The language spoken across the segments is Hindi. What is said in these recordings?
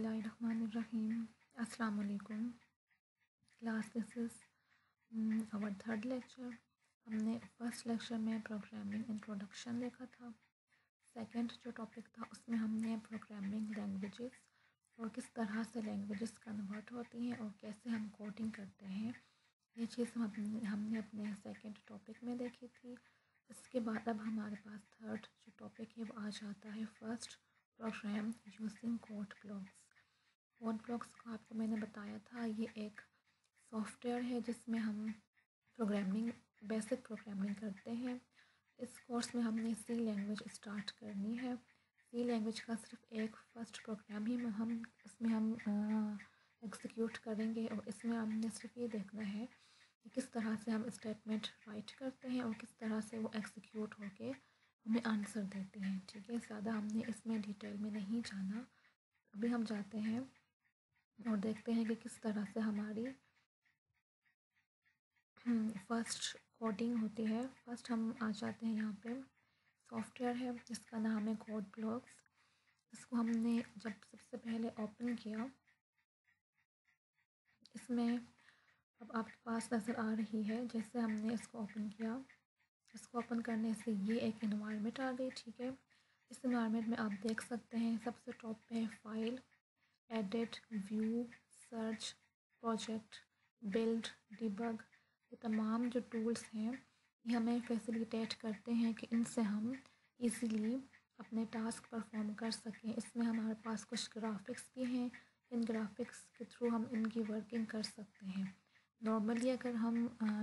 बिस्मिल्लाहिर्रहमानिर्रहीम। अस्सलाम वालेकुम class, this is our third lecture. हमने फर्स्ट लेक्चर में प्रोग्रामिंग इंट्रोडक्शन देखा था। सेकंड जो टॉपिक था उसमें हमने प्रोग्रामिंग लैंग्वेजेस और किस तरह से लैंग्वेजेस कन्वर्ट होती हैं और कैसे हम कोडिंग करते हैं, ये चीज़ हमने अपने सेकंड टॉपिक में देखी थी। इसके बाद अब हमारे पास थर्ड जो टॉपिक है वो आ जाता है first program using Code Blocks. Code Blocks को आपको मैंने बताया था, ये एक सॉफ्टवेयर है जिसमें हम प्रोग्रामिंग बेसिक प्रोग्रामिंग करते हैं। इस कोर्स में हमने सी लैंग्वेज स्टार्ट करनी है। सी लैंग्वेज का सिर्फ एक फर्स्ट प्रोग्राम ही हम एग्जीक्यूट करेंगे और इसमें हमने सिर्फ ये देखना है कि किस तरह से हम स्टेटमेंट राइट करते हैं और किस तरह से वो एग्जीक्यूट होके हमें आंसर देती हैं। ठीक है, ज़्यादा हमने इसमें डिटेल में नहीं जाना। अभी हम जाते हैं और देखते हैं कि किस तरह से हमारी फर्स्ट कोडिंग होती है। फर्स्ट हम आ जाते हैं यहाँ पे सॉफ्टवेयर है जिसका नाम है कोड ब्लॉक्स। इसको हमने जब सबसे पहले ओपन किया, इसमें अब आपके पास नज़र आ रही है जैसे हमने इसको ओपन किया। इसको ओपन करने से ये एक इन्वायरमेंट आ गई। ठीक है, इस इन्वायरमेंट में आप देख सकते हैं सबसे टॉप पे है file, edit, view, search, project, build, debug. ये तमाम जो टूल्स हैं ये हमें फैसिलिटेट करते हैं कि इनसे हम इजीली अपने टास्क परफॉर्म कर सकें। इसमें हमारे पास कुछ ग्राफिक्स भी हैं, इन ग्राफिक्स के थ्रू हम इनकी वर्किंग कर सकते हैं। नॉर्मली अगर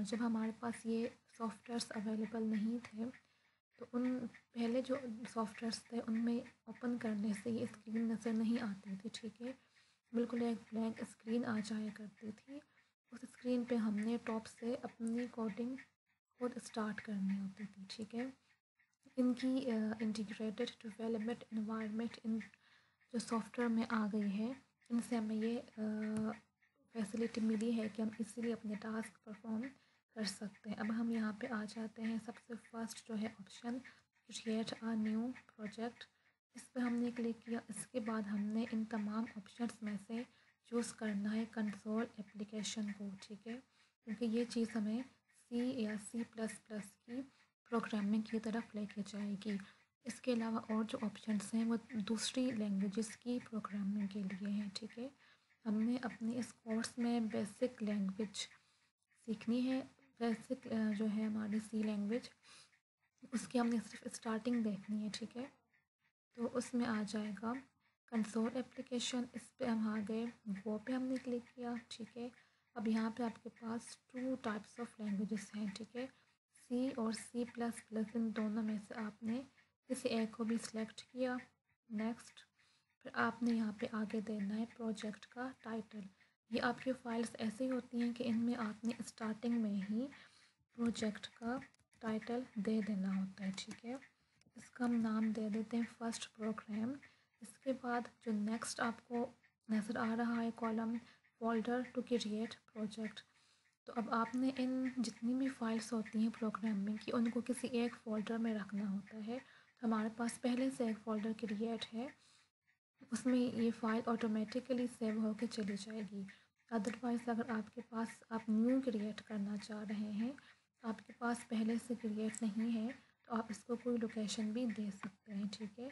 जब हमारे पास ये सॉफ्टवेयर्स अवेलेबल नहीं थे तो उन पहले जो सॉफ्टवेयर्स थे उनमें ओपन करने से ये स्क्रीन नज़र नहीं आती थी। ठीक है, बिल्कुल एक ब्लैंक स्क्रीन आ जाया करती थी। उस स्क्रीन पे हमने टॉप से अपनी कोडिंग खुद स्टार्ट करनी होती थी। ठीक है, इनकी इंटीग्रेटेड डेवलपमेंट एनवायरनमेंट इन जो सॉफ्टवेयर में आ गई है, इनसे हमें ये फैसिलिटी मिली है कि हम इजीली अपने टास्क परफॉर्म कर सकते हैं। अब हम यहाँ पे आ जाते हैं सबसे फर्स्ट जो है option create a new project. इस पर हमने क्लिक किया। इसके बाद हमने इन तमाम ऑप्शंस में से चूज़ करना है कंसोल एप्लीकेशन को। ठीक है, क्योंकि ये चीज़ हमें सी या C++ की प्रोग्रामिंग की तरफ लेके जाएगी। इसके अलावा और जो ऑप्शंस हैं वो दूसरी लैंग्वेजेस की प्रोग्रामिंग के लिए हैं। ठीक है, हमने अपने इस कोर्स में बेसिक लैंग्वेज सीखनी है। बेसिक जो है हमारी सी लैंग्वेज, उसकी हमने सिर्फ स्टार्टिंग देखनी है। ठीक है, तो उसमें आ जाएगा कंसोल एप्लीकेशन। इस पे हम आ गए, वो पे हमने क्लिक किया। ठीक है, अब यहाँ पे आपके पास 2 टाइप्स ऑफ लैंग्वेजेस हैं। ठीक है, सी और C++, इन दोनों में से आपने किसी एक को भी सिलेक्ट किया। नेक्स्ट, फिर आपने यहाँ पे आगे देना है प्रोजेक्ट का टाइटल। ये आपकी फाइल्स ऐसी होती हैं कि इनमें आपने स्टार्टिंग में ही प्रोजेक्ट का टाइटल दे देना होता है। ठीक है, इसका हम नाम दे देते हैं फर्स्ट प्रोग्राम। इसके बाद जो नेक्स्ट आपको नज़र आ रहा है column, folder to create project. तो अब आपने इन जितनी भी फाइल्स होती हैं प्रोग्रामिंग की उनको किसी एक फ़ोल्डर में रखना होता है। तो हमारे पास पहले से एक फ़ोल्डर क्रिएट है, उसमें ये फ़ाइल ऑटोमेटिकली सेव होकर चली जाएगी। अदरवाइज़ अगर आपके पास आप न्यू क्रिएट करना चाह रहे हैं, आपके पास पहले से क्रिएट नहीं है, तो आप इसको कोई लोकेशन भी दे सकते हैं। ठीक है,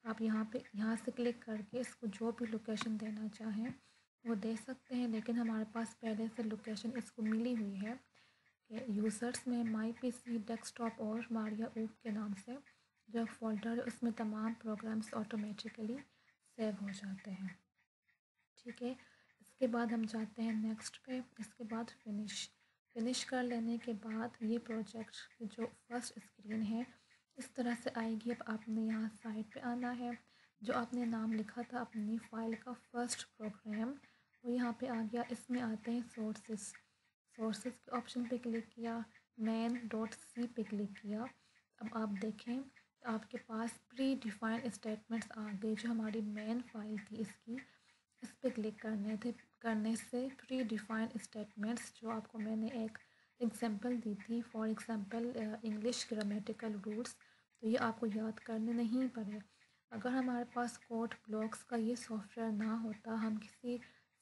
आप यहाँ से क्लिक करके इसको जो भी लोकेशन देना चाहें वो दे सकते हैं। लेकिन हमारे पास पहले से लोकेशन इसको मिली हुई है कि यूज़र्स में माई PC डेस्कटॉप और मारिया ऊप के नाम से जो एक फ़ोल्डर है उसमें तमाम प्रोग्राम्स ऑटोमेटिकली सेव हो जाते हैं। ठीक है, इसके बाद हम जाते हैं नेक्स्ट पे। इसके बाद फिनिश कर लेने के बाद ये प्रोजेक्ट की जो फर्स्ट स्क्रीन है इस तरह से आएगी। अब आपने यहाँ साइड पे आना है, जो आपने नाम लिखा था अपनी फ़ाइल का फर्स्ट प्रोग्राम वो यहाँ पे आ गया। इसमें आते हैं सोर्सेस के ऑप्शन पे क्लिक किया, main.c पे क्लिक किया। अब आप देखें तो आपके पास प्री डिफाइंड स्टेटमेंट्स आ गए। जो हमारी मेन फाइल थी इसकी, इस पे क्लिक करने से प्री डिफाइंड स्टेटमेंट्स जो आपको मैंने एक एग्जांपल दी थी, for example English grammatical rules, तो ये आपको याद करने नहीं पड़े। अगर हमारे पास कोड ब्लॉक्स का ये सॉफ्टवेयर ना होता, हम किसी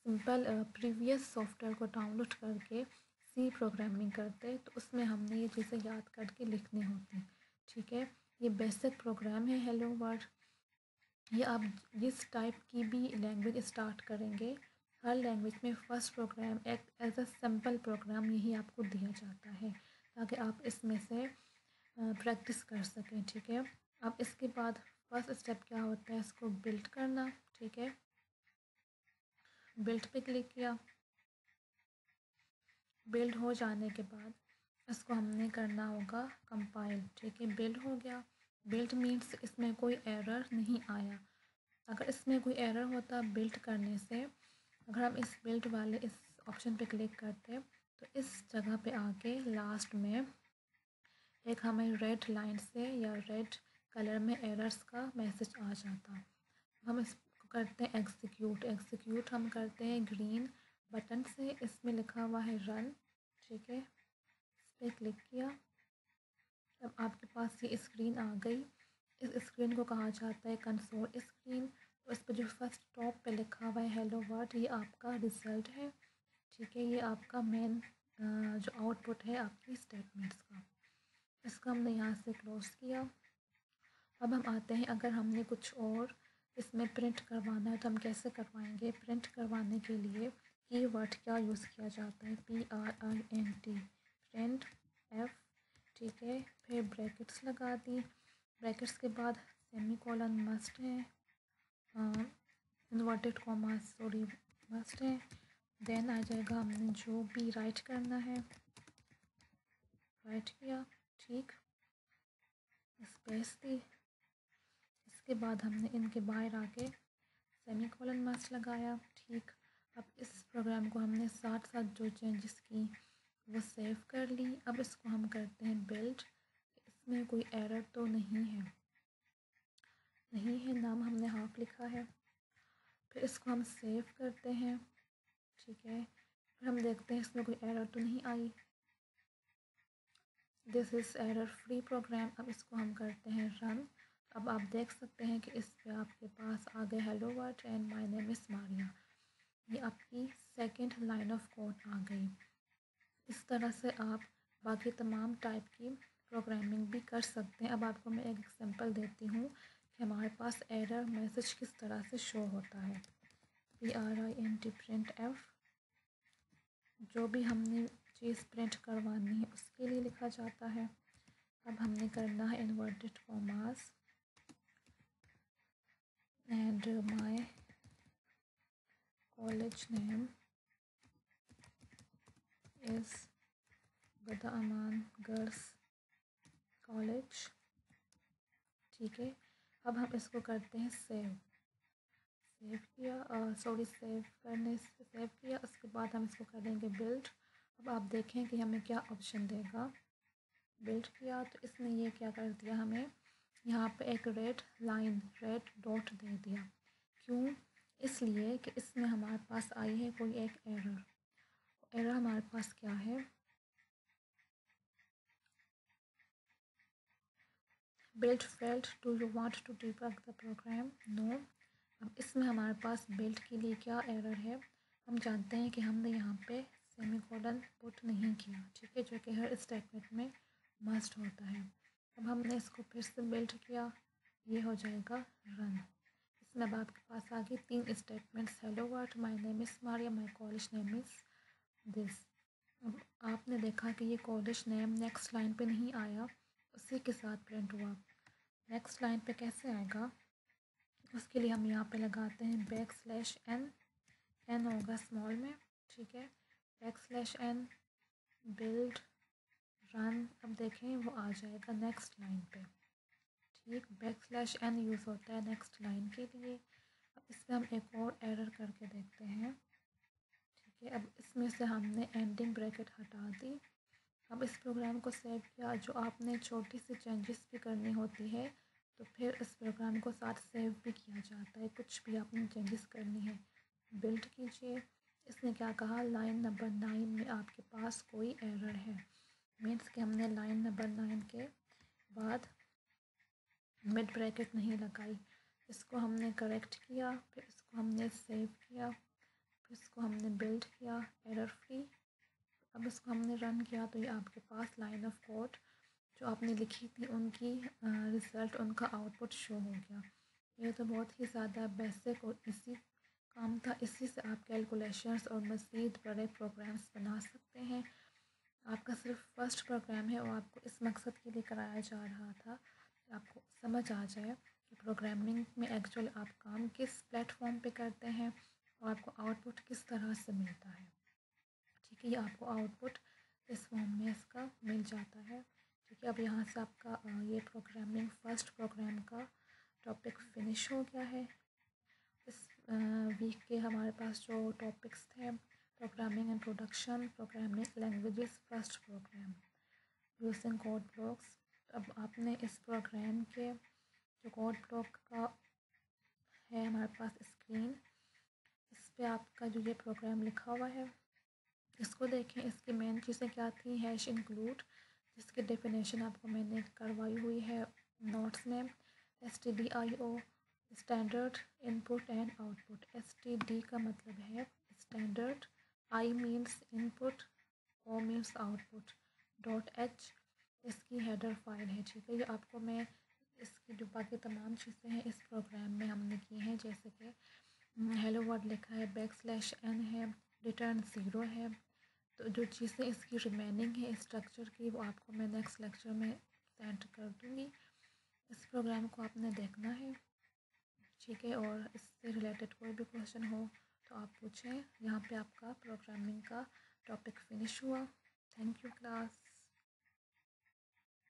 सिंपल प्रीवियस सॉफ्टवेयर को डाउनलोड करके सी प्रोग्रामिंग करते, तो उसमें हमने ये चीज़ें याद करके लिखनी होती। ठीक है, ये बेसिक प्रोग्राम है हेलो वर्ल्ड। ये आप जिस टाइप की भी लैंग्वेज स्टार्ट करेंगे, हर लैंग्वेज में फ़र्स्ट प्रोग्राम एक एज अ सिंपल प्रोग्राम यही आपको दिया जाता है, ताकि आप इसमें से प्रैक्टिस कर सकें। ठीक है, अब इसके बाद फर्स्ट स्टेप क्या होता है, इसको बिल्ड करना। ठीक है, बिल्ड पे क्लिक किया। बिल्ड हो जाने के बाद इसको हमने करना होगा कंपाइल। ठीक है, बिल्ड हो गया। बिल्ड मीन्स इसमें कोई एरर नहीं आया। अगर इसमें कोई एरर होता बिल्ड करने से, अगर हम इस बिल्ड वाले इस ऑप्शन पे क्लिक करते तो इस जगह पे आके लास्ट में एक हमें रेड लाइन से या रेड कलर में एरर्स का मैसेज आ जाता। हम इसको करते हैं एग्जीक्यूट। एग्जीक्यूट हम करते हैं ग्रीन बटन से, इसमें लिखा हुआ है रन। ठीक है, इस पर क्लिक किया। अब आपके पास ये स्क्रीन आ गई। इस स्क्रीन को कहा जाता है कंसोल स्क्रीन। तो इस पर जो फर्स्ट टॉप पे लिखा हुआ है हेलो वर्ल्ड, ये आपका रिज़ल्ट है। ठीक है, ये आपका मेन जो आउटपुट है आपकी स्टेटमेंट्स का। इसको हमने यहाँ से क्लोज किया। अब हम आते हैं, अगर हमने कुछ और इसमें प्रिंट करवाना है तो हम कैसे करवाएंगे। प्रिंट करवाने के लिए कीवर्ड क्या यूज़ किया जाता है, PRINT, प्रिंट F। ठीक है, फिर ब्रैकेट्स लगा दी। ब्रैकेट्स के बाद सेमीकोलन मस्ट है, इन्वर्टेड कॉमा सॉरी मस्ट है। देन आ जाएगा हमने जो भी राइट करना है, राइट किया। ठीक, स्पेस दी। इसके बाद हमने इनके बाहर आके सेमीकोलन मस्ट लगाया। ठीक, अब इस प्रोग्राम को हमने साथ साथ जो चेंजेस की वो सेव कर ली। अब इसको हम करते हैं बिल्ड। इसमें कोई एरर तो नहीं है, नहीं है, नाम हमने हाफ लिखा है। फिर इसको हम सेव करते हैं। ठीक है, फिर हम देखते हैं इसमें कोई एरर तो नहीं आई। This is error free program. अब इसको हम करते हैं रन। अब आप देख सकते हैं कि इस पे आपके पास आ गया hello world and my name is Maria. ये आपकी सेकंड लाइन ऑफ कोड आ गई। इस तरह से आप बाकी तमाम टाइप की प्रोग्रामिंग भी कर सकते हैं। अब आपको मैं एक एग्जांपल देती हूँ कि हमारे पास एरर मैसेज किस तरह से शो होता है। PRINT प्रिंट F, जो भी हमने चीज़ प्रिंट करवानी है उसके लिए लिखा जाता है। अब हमने करना है inverted commas and my college name is बदा अमान गर्ल्स कॉलेज। ठीक है, अब हम इसको करते हैं सेव। सेव किया, सॉरी सेव करने से सेव किया। उसके बाद हम इसको करेंगे बिल्ड। अब आप देखें कि हमें क्या ऑप्शन देगा। बिल्ड किया तो इसने ये क्या कर दिया, हमें यहाँ पे एक रेड लाइन, रेड डॉट दे दिया। क्यों, इसलिए कि इसमें हमारे पास आई है कोई एक एरर। एरर हमारे पास क्या है, build failed, do you want to debug the program, no. अब इसमें हमारे पास बिल्ड के लिए क्या एरर है, हम जानते हैं कि हमने यहाँ पे सेमीकोलन पुट नहीं किया। ठीक है, जो कि हर स्टेटमेंट में मस्ट होता है। अब हमने इसको फिर से बिल्ड किया, ये हो जाएगा रन। इसमें अब आपके पास आ गई 3 statements, hello world, my name is Maria, my college name is this. अब आपने देखा कि ये कॉलेज नेम नेक्स्ट लाइन पे नहीं आया, उसी के साथ प्रिंट हुआ। नेक्स्ट लाइन पे कैसे आएगा, उसके लिए हम यहाँ पे लगाते हैं \n, n होगा स्मॉल में। ठीक है, \n बिल्ड रन। अब देखें वो आ जाएगा नेक्स्ट लाइन पे। ठीक, \n यूज़ होता है नेक्स्ट लाइन के लिए। अब इसमें हम एक और एरर करके देखते हैं। ठीक है, अब इसमें से हमने एंडिंग ब्रैकेट हटा दी। अब इस प्रोग्राम को सेव किया। जो आपने छोटी सी चेंजेस भी करनी होती है तो फिर इस प्रोग्राम को साथ सेव भी किया जाता है। कुछ भी आपने चेंजेस करनी है बिल्ड कीजिए। इसने क्या कहा, लाइन नंबर 9 में आपके पास कोई एरर है। मीन्स कि हमने लाइन नंबर 9 के बाद मिड ब्रैकेट नहीं लगाई। इसको हमने करेक्ट किया, फिर इसको हमने सेव किया, फिर इसको हमने बिल्ड किया एरर फ्री। अब इसको हमने रन किया तो ये आपके पास लाइन ऑफ कोड जो आपने लिखी थी उनकी रिज़ल्ट, उनका आउटपुट शो हो गया। ये तो बहुत ही ज़्यादा बेसिक और इसी काम था। इसी से आप कैलकुलेशंस और मज़ीद बड़े प्रोग्राम्स बना सकते हैं। आपका सिर्फ फर्स्ट प्रोग्राम है और आपको इस मकसद के लिए कराया जा रहा था कि आपको समझ आ जाए कि प्रोग्रामिंग में एक्चुअल आप काम किस प्लेटफॉर्म पे करते हैं और आपको आउटपुट किस तरह से मिलता है। ठीक है, ये आपको आउटपुट इस फॉर्म में इसका मिल जाता है। ठीक है, अब यहाँ से आपका ये प्रोग्रामिंग फर्स्ट प्रोग्राम का टॉपिक फिनिश हो गया है। इस वीक के हमारे पास जो टॉपिक्स थे, programming introduction, programming languages, first program, using Code Blocks. अब आपने इस प्रोग्राम के जो कोड ब्लॉक का है हमारे पास स्क्रीन, इस पे आपका जो ये प्रोग्राम लिखा हुआ है इसको देखें। इसकी मेन चीज़ें क्या थी, हैश इंक्लूड, जिसकी डेफिनेशन आपको मैंने करवाई हुई है नोट्स में। STDIO, standard input and output. STD का मतलब है standard, I means input, O means output, .h इसकी हेडर फाइल है। ठीक है, ये आपको मैं इसकी जो बाकी तमाम चीज़ें हैं इस प्रोग्राम में हमने की हैं, जैसे कि हेलो वर्ड लिखा है, \n है, रिटर्न 0 है। तो जो चीज़ें इसकी रिमेनिंग है स्ट्रक्चर की वो आपको मैं नेक्स्ट लेक्चर में सेंड कर दूँगी। इस प्रोग्राम को आपने देखना है। ठीक है, और इससे रिलेटेड कोई भी क्वेश्चन हो तो आप पूछें। यहाँ पे आपका प्रोग्रामिंग का टॉपिक फिनिश हुआ। Thank you class.